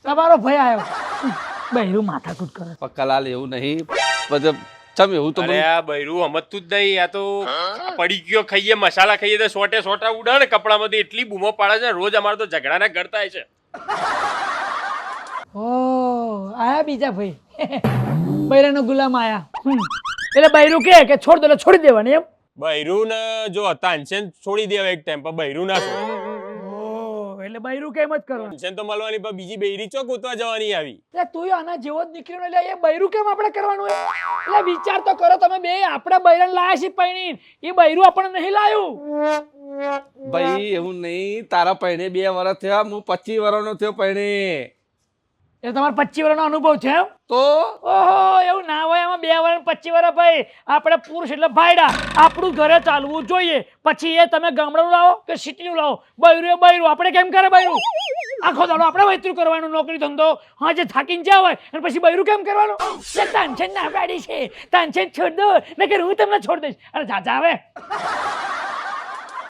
તમારો ભાઈ આવ્યો બૈરું માથાકૂટ કરે. પક્કાલાલ એવું નહીં બધું ચમ એવું તો અરે આ બૈરું સમજતું જ નહીં. આ તો પડી ગયો ખાઈએ મસાલા ખાઈએ તો સોટા ઉડા ને કપડામાંથી એટલી બૂમો પાડે છે રોજ. અમારે તો ઝઘડાના ઘર થાય છે. ઓ આયા બીજા ભાઈ બૈરાનો ગુલામ આયા. એટલે બૈરું કે છોડ દો એટલે છોડી દેવાની એમ. બૈરું ને જો તાનસેન છોડી દેવા એક ટાઈમ પર બૈરું ના છોડે. એટલે બૈરું કેમ જ કરવાનું. તાનસેન તો મળવાની પણ બીજી બૈરી ચોક ઉતવા જવાની આવી. એટલે તું આના જેવો જ નીકળ્યો એટલે એ બૈરું કેમ આપણે કરવાનું હોય? એટલે વિચાર તો કરો તમે બે. આપણે બૈરાને લાયા છીએ પૈણી, એ બૈરું આપણને નહીં લાયું. ભાઈ એવું નહીં. તારા પૈણે 2 વર્ષ થયા, હું 25 વર્ષનો થયો પૈણે. એ તમારો 25 વર્ષનો અનુભવ છે એમ? તો ઓહો એવું ના હોય. એમાં 2 વર્ષ 25 વર્ષ ભાઈ આપણે પુરુષ એટલે ભાઈડા. આપણું ઘરે ચાલવું જોઈએ. પછી એ તમે ગામડાનું લાવો કે સિટીનું લાવો, બૈરું એ બૈરું. આપણે કેમ કરે બૈરું? આખો દાડો આપણે વૈતરું કરવાનું, નોકરી ધંધો, હા જે થાકીને જ્યાં હોય અને પછી બૈરું કેમ કરવાનું? તાનસેન ના પાડી છે, તાનસેન છોડ દો નકર હું તમને છોડ દઈશ. અરે જાજા આવે